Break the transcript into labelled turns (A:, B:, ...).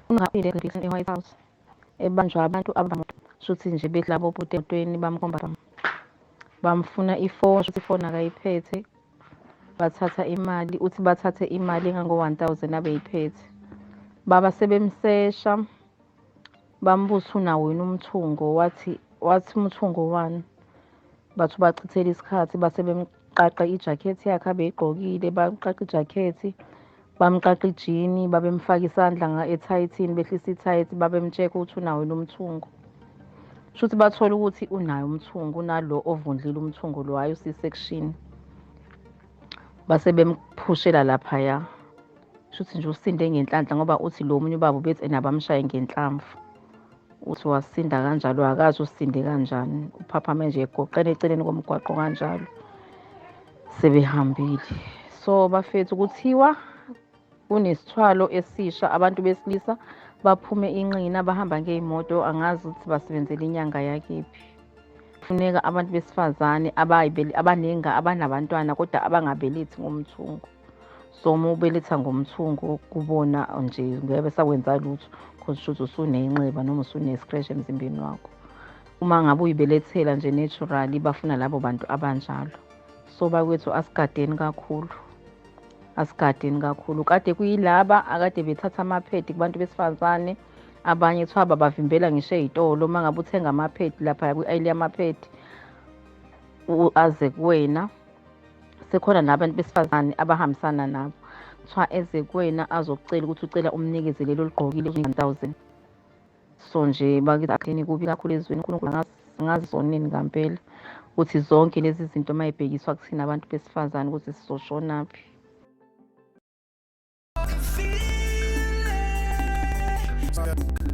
A: Ungaphinde e-White House ebanjwa abantu abamoto shuthi nje behlala bobude emotweni bamkhomba bamfuna ifoni shuthi ifoni akayiphethe bathatha imali uthi bathathe imali engango-1,000 abeyiphethe baba sebemsesha bambuza unawo yini umthungo wathi umthungo wani bathi ubachithela isikhathi base bemqaqa ijakhethi yakhe abeyigqokile bamqaqa ijakhethi bamqaqa ijini babemfaka isandla ethayithini behlisa ithayithi babemtsheka ukuthi unawo yini umthungo shuthi bathola ukuthi unayo umthungo unalo ovundlile umthungo lo hhayi usi-section base bemphushela laphaya shuthi nje usinde ngenhlanhla ngoba uthi lo munye ubaba ubethi nabamshaye ngenhlamvu uthi wasinda kanjalo akazi usinde kanjani uphaphame nje egoqene eceleni komgwaqo kanjalo sebehambile so bafethu kuthiwa kunesithwalo esisha abantu besilisa baphume inqina bahamba ngey'moto angazi ukuthi basebenzela inyanga yakephi kufuneka abantu besifazane abanabantwana kodwa abangabelethi ngomthungo so uma ubeletha ngomthungo kubona nje ngeke besakwenza lutho because shuthi usunenxeba noma usune-scratch emzimbeni wakho uma ngabe uyibelethela nje naturally bafuna labo bantu abanjalo so bakwethu asigadeni kakhulu kade kuyilaba akade bethatha amaphedi kubantu besifazane abanye kuthiwa babavimbela ngisho ey'tolo uma ngabe uthenga amaphedi lapha kwi-aisle yamaphedi aze kuwena sekhona nabantu besifazane abahambisana nabo kuthiwa eze kuwena azokucela ukuthi ucela umnikeze lelo ligqokile 1,000 so nje bakithi kubi kakhulu ezweni uNkulunkulu angazisonini ngampela ukuthi zonke lezi zinto uma yibhekiswa kuthina abantu besifazane ukuthi sizoshonaphi.
B: Yeah.